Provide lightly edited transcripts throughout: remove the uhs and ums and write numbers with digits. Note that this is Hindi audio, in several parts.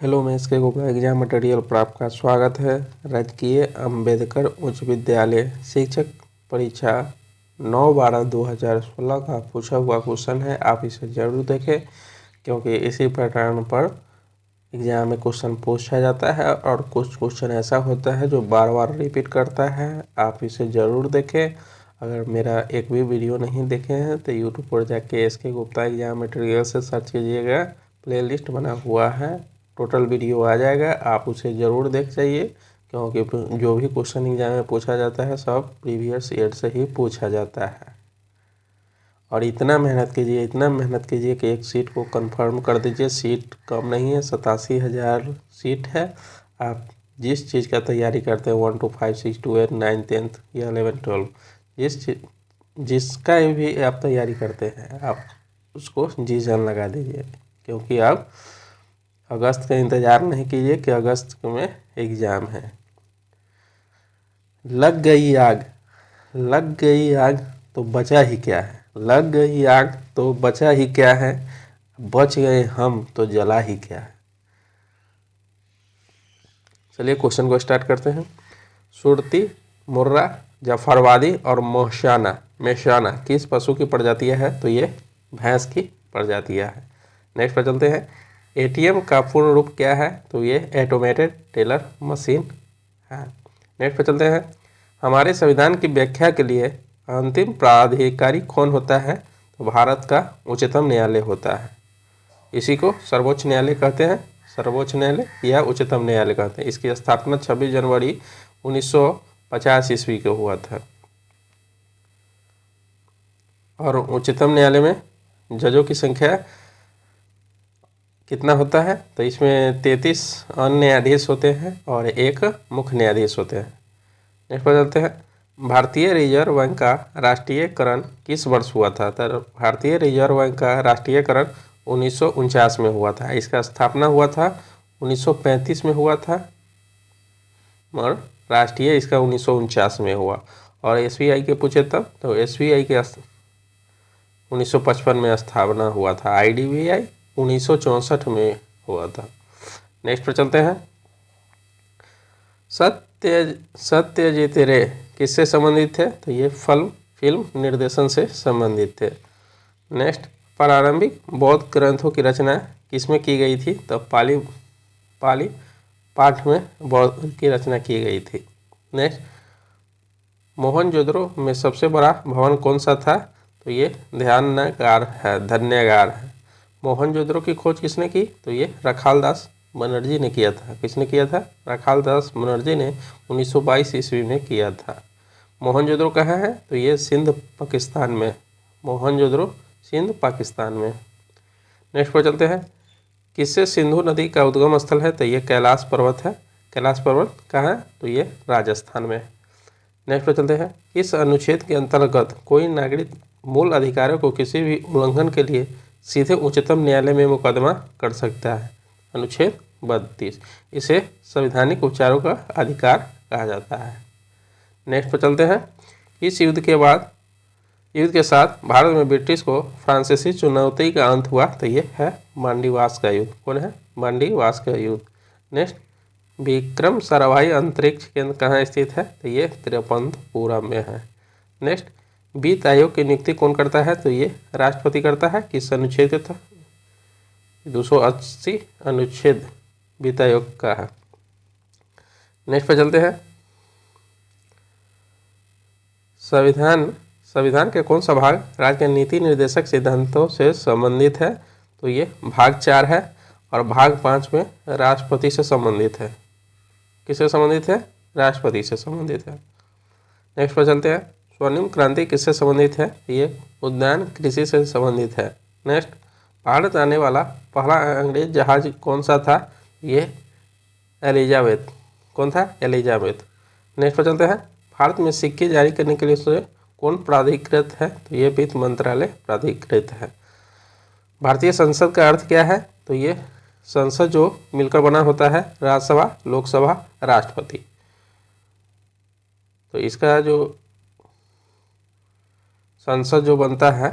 हेलो, मैं इसके गुप्ता एग्जाम मटेरियल पर आपका स्वागत है। राजकीय अंबेडकर उच्च विद्यालय शिक्षक परीक्षा 9/12/2016 का पूछा हुआ क्वेश्चन है। आप इसे जरूर देखें क्योंकि इसी पैटर्न पर एग्जाम में क्वेश्चन पूछा जाता है और कुछ क्वेश्चन ऐसा होता है जो बार बार रिपीट करता है। आप इसे ज़रूर देखें। अगर मेरा एक भी वीडियो नहीं देखे हैं तो यूट्यूब पर जाके इसके गुप्ता एग्जाम मटेरियल से सर्च कीजिएगा, प्लेलिस्ट बना हुआ है, टोटल वीडियो आ जाएगा। आप उसे ज़रूर देख जाइए क्योंकि जो भी क्वेश्चन एग्जाम में पूछा जाता है सब प्रीवियस ईयर से ही पूछा जाता है। और इतना मेहनत कीजिए कि एक सीट को कंफर्म कर दीजिए। सीट कम नहीं है, 87,000 सीट है। आप जिस चीज़ का तैयारी करते हैं 1 to 5 6 to 8 9 10th या 11 12 जिसका भी आप तैयारी करते हैं आप उसको जी जान लगा दीजिए क्योंकि आप अगस्त का इंतज़ार नहीं कीजिए कि अगस्त में एग्ज़ाम है। लग गई आग तो बचा ही क्या है। लग गई आग तो बचा ही क्या है, बच गए हम तो जला ही क्या है। चलिए क्वेश्चन को स्टार्ट करते हैं। सुरती, मुर्रा, जफरवादी और मेशाना किस पशु की प्रजातियां है? तो ये भैंस की प्रजातियां है। नेक्स्ट पर चलते हैं। एटीएम का पूर्ण रूप क्या है? तो ये ऑटोमेटेड टेलर मशीन है। नेक्स्ट पर चलते हैं। हमारे संविधान की व्याख्या के लिए अंतिम प्राधिकारी कौन होता है? तो भारत का उच्चतम न्यायालय होता है। इसी को सर्वोच्च न्यायालय कहते हैं, सर्वोच्च न्यायालय या उच्चतम न्यायालय कहते हैं। इसकी स्थापना 26 जनवरी 1950 ईस्वी को हुआ था। और उच्चतम न्यायालय में जजों की संख्या कितना होता है? तो इसमें 33 अन्य न्यायाधीश होते हैं और एक मुख्य न्यायाधीश होते हैं। नेक्स्ट पर चलते हैं। भारतीय रिजर्व बैंक का राष्ट्रीयकरण किस वर्ष हुआ था? तो भारतीय रिजर्व बैंक का राष्ट्रीयकरण 1949 में हुआ था। इसका स्थापना हुआ था 1935 में हुआ था और राष्ट्रीय इसका 1949 में हुआ। और एसबीआई के पूछे तब तो एसबीआई के 1955 में स्थापना हुआ था। आईडीबीआई 1964 में हुआ था। नेक्स्ट पर चलते हैं। सत्यजीत रे किससे संबंधित थे? तो ये फिल्म निर्देशन से संबंधित थे। नेक्स्ट, प्रारंभिक बौद्ध ग्रंथों की रचना किसमें की गई थी? तो पाली पाठ में बौद्ध की रचना की गई थी। नेक्स्ट, मोहनजोदड़ो में सबसे बड़ा भवन कौन सा था? तो ये धन्यगार है। मोहनजोदड़ो की खोज किसने की? तो ये रखालदास बनर्जी ने किया था। किसने किया था? रखालदास बनर्जी ने 1922 ईस्वी में किया था। मोहनजोदड़ो कहाँ है? तो ये सिंध पाकिस्तान में। मोहनजोदड़ो सिंध पाकिस्तान में। नेक्स्ट पर चलते हैं। किससे सिंधु नदी का उद्गम स्थल है? तो ये कैलाश पर्वत है। कैलाश पर्वत कहाँ है? तो ये राजस्थान में। नेक्स्ट पर चलते हैं। इस अनुच्छेद के अंतर्गत कोई नागरिक मूल अधिकारों को किसी भी उल्लंघन के लिए सीधे उच्चतम न्यायालय में मुकदमा कर सकता है। अनुच्छेद 32। इसे संवैधानिक उपचारों का अधिकार कहा जाता है। नेक्स्ट पर चलते हैं। इस युद्ध के साथ भारत में ब्रिटिश को फ्रांसीसी चुनौती का अंत हुआ। तो ये है मांडीवास का युद्ध। कौन है? मांडीवास का युद्ध। नेक्स्ट, विक्रम साराभाई अंतरिक्ष केंद्र कहाँ स्थित है? तो ये तिरुवनंतपुरम में है। नेक्स्ट, वित्त आयोग की नियुक्ति कौन करता है? तो ये राष्ट्रपति करता है। किस अनुच्छेद का था? 280 अनुच्छेद वित्त आयोग का है। नेक्स्ट पर चलते हैं। संविधान के कौन सा भाग राज्य के नीति निर्देशक सिद्धांतों से संबंधित है? तो ये भाग 4 है और भाग 5 में राष्ट्रपति से संबंधित है। किससे संबंधित है? राष्ट्रपति से संबंधित है। नेक्स्ट पर चलते हैं। स्वर्णिम क्रांति किससे संबंधित है? ये उद्यान कृषि से संबंधित है। नेक्स्ट, भारत आने वाला पहला अंग्रेज जहाज कौन सा था? ये एलिजाबेथ। कौन था? एलिजाबेथ। नेक्स्ट पर चलते हैं। भारत में सिक्के जारी करने के लिए कौन प्राधिकृत है? तो ये वित्त मंत्रालय प्राधिकृत है। भारतीय संसद का अर्थ क्या है? तो ये संसद जो मिलकर बना होता है, राज्यसभा, लोकसभा, राष्ट्रपति। तो इसका जो संसद जो बनता है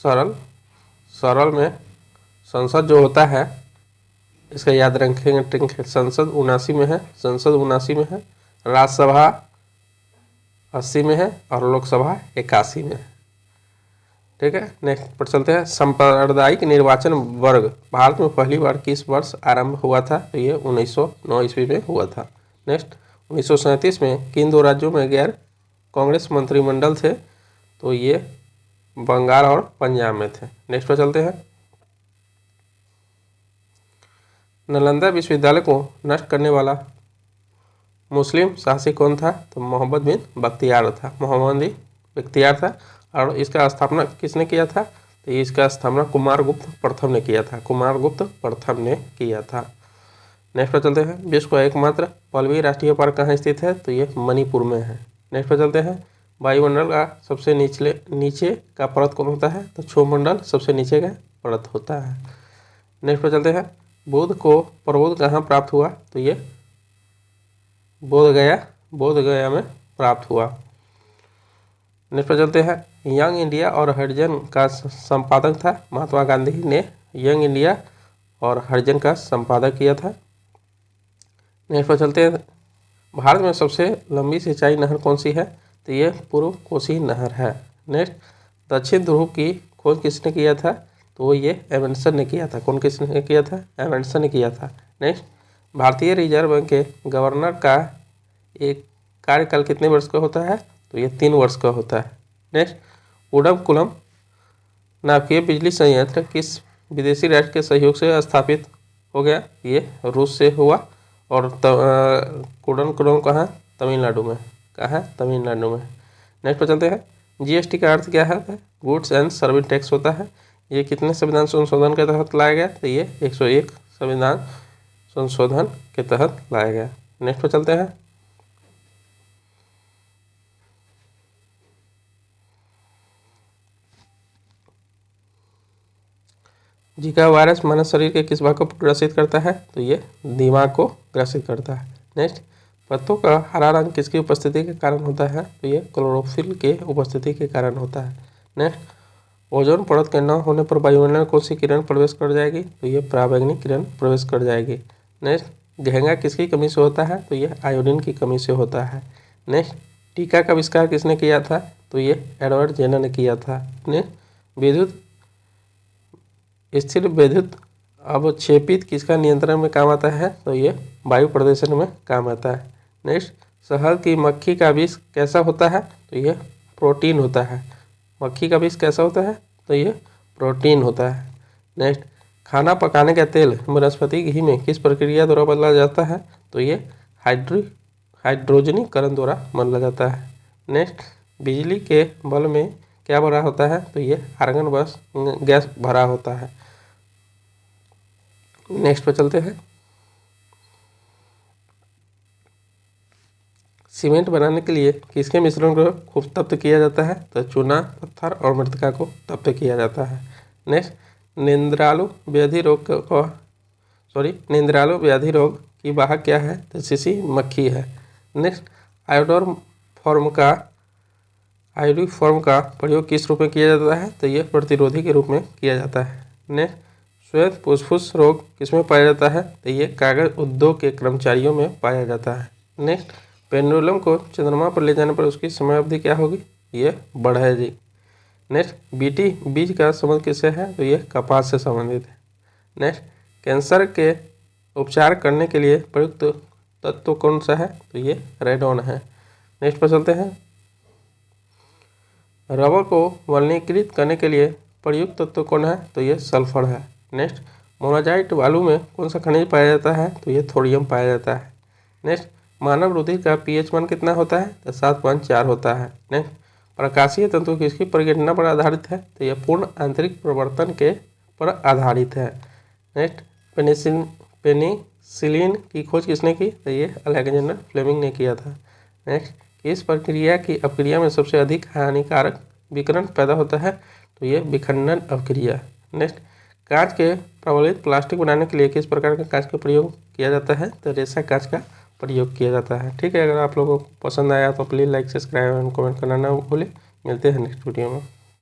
सरल सरल में संसद जो होता है, इसका याद रखेंगे, संसद 79 में है, संसद 79 में है, राज्यसभा 80 में है और लोकसभा 81 में है। ठीक है, नेक्स्ट पर चलते हैं। सांप्रदायिक निर्वाचन वर्ग भारत में पहली बार किस वर्ष आरंभ हुआ था? तो ये 1909 ईस्वी में हुआ था। नेक्स्ट, 1937 में किन दो राज्यों में गैर कांग्रेस मंत्रिमंडल थे? तो ये बंगाल और पंजाब में थे। नेक्स्ट पर चलते हैं। नालंदा विश्वविद्यालय को नष्ट करने वाला मुस्लिम शासक कौन था? तो मोहम्मद बिन बख्तियार था, मोहम्मद बिन बख्तियार था। और इसका स्थापना किसने किया था? तो इसका स्थापना कुमारगुप्त प्रथम ने किया था, कुमारगुप्त प्रथम ने किया था। नेक्स्ट पर चलते हैं। विश्व का एकमात्र पल्लवी राष्ट्रीय पार्क कहाँ स्थित है? तो ये मणिपुर में है। नेक्स्ट पर चलते हैं। वायुमंडल का सबसे नीचे का परत कौन होता है? तो क्षोभमंडल सबसे नीचे का परत होता है। नेक्स्ट पर चलते हैं। बुद्ध को प्रबोध कहाँ प्राप्त हुआ? तो ये बोध गया में प्राप्त हुआ। नेक्स्ट पर चलते हैं। यंग इंडिया और हरिजन का संपादक था महात्मा गांधी ने यंग इंडिया और हरिजन का संपादक किया था। नेक्स्ट पर चलते हैं। भारत में सबसे लंबी सिंचाई नहर कौन सी है? तो ये पूर्व कोसी नहर है। नेक्स्ट, दक्षिण ध्रुव की खोज किसने किया था? तो ये एमंडसन ने किया था। कौन किसने किया था? एमंडसन ने किया था। नेक्स्ट, भारतीय रिजर्व बैंक के गवर्नर का एक कार्यकाल कितने वर्ष का होता है? तो ये 3 वर्ष का होता है। नेक्स्ट, उडमकुलम नाभिकीय बिजली संयंत्र किस विदेशी राष्ट्र के सहयोग से स्थापित हो गया? ये रूस से हुआ। और कुडमकुलम कहाँ? तमिलनाडु में। कहाँ? तमिलनाडु में। नेक्स्ट पर चलते हैं। जीएसटी का अर्थ क्या है? गुड्स एंड सर्विस टैक्स होता है। ये कितने संविधान संशोधन के तहत लाया गया? तो ये 101 संविधान संशोधन के तहत लाया गया। नेक्स्ट पर चलते हैं। जीका वायरस मानव शरीर के किस भाग को ग्रसित करता है? तो ये दिमाग को ग्रसित करता है। नेक्स्ट, पत्तों का हरा रंग किसकी उपस्थिति के कारण होता है? तो ये क्लोरोफिल के उपस्थिति के कारण होता है। नेक्स्ट, ओजोन परत के न होने पर वायुमंडल में कौन सी किरण प्रवेश कर जाएगी? तो ये पराबैंगनी किरण प्रवेश कर जाएगी। नेक्स्ट, घेंगा किसकी कमी से होता है? तो ये आयोडीन की कमी से होता है। नेक्स्ट, टीका का आविष्कार किसने किया था? तो ये एडवर्ड जेनर ने किया था। नेक्स्ट, विद्युत स्थिर विद्युत अवक्षेपित किसका नियंत्रण में काम आता है? तो ये वायु प्रदूषण में काम आता है। नेक्स्ट, शहद की मक्खी का विष कैसा होता है? तो ये प्रोटीन होता है। मक्खी का विष कैसा होता है? तो ये प्रोटीन होता है। नेक्स्ट, खाना पकाने का तेल वनस्पति घी में किस प्रक्रिया द्वारा बदला जाता है? तो ये हाइड्रोजनीकरण द्वारा बदला जाता है। नेक्स्ट, बिजली के बल्ब में क्या भरा होता है? तो ये आर्गन गैस भरा होता है। नेक्स्ट पर चलते हैं। सीमेंट बनाने के लिए किसके मिश्रण को खूब तप्त किया जाता है? तो चूना, पत्थर और मृतिका को तप्त किया जाता है। नेक्स्ट, निंद्रालु व्याधि रोग की वाहक क्या है? तो सीसी मक्खी है। नेक्स्ट, आयोडीफॉर्म का प्रयोग किस रूप में किया जाता है? तो ये प्रतिरोधी के रूप में किया जाता है। नेक्स्ट, श्वेत फुसफुस रोग किसमें पाया जाता है? तो ये कागज उद्योग के कर्मचारियों में पाया जाता है। नेक्स्ट, पेंडुलम को चंद्रमा पर ले जाने पर उसकी समय अवधि क्या होगी? ये बढ़ेगी। नेक्स्ट, बीटी बीज का संबंध किससे है? तो ये कपास से संबंधित है। नेक्स्ट, कैंसर के उपचार करने के लिए प्रयुक्त तत्व कौन सा है? तो ये रेडोन है। नेक्स्ट पर चलते हैं। रबर को वल्कनीकृत करने के लिए प्रयुक्त तत्व कौन है? तो ये सल्फर है। नेक्स्ट, मोनाजाइट बालू में कौन सा खनिज पाया जाता है? तो ये थोरियम पाया जाता है। नेक्स्ट, मानव रुधिर का पीएच मान कितना होता है? तो 7.4 होता है। नेक्स्ट, प्रकाशीय तंतु किसकी परिघटना पर आधारित है? तो यह पूर्ण आंतरिक प्रवर्तन के पर आधारित है। नेक्स्ट, पेनिसिलिन की खोज किसने की? तो ये अलेक्जेंडर फ्लेमिंग ने किया था। नेक्स्ट, इस प्रक्रिया की अपक्रिया में सबसे अधिक हानिकारक विकिरण पैदा होता है? तो ये विखंडन अपक्रिया। नेक्स्ट, कांच के प्रबलित प्लास्टिक बनाने के लिए किस प्रकार का कांच का प्रयोग किया जाता है? तो रेशा कांच का प्रयोग किया जाता है। ठीक है, अगर आप लोगों को पसंद आया तो please like, subscribe and comment करना ना भूलें। मिलते हैं नेक्स्ट वीडियो में।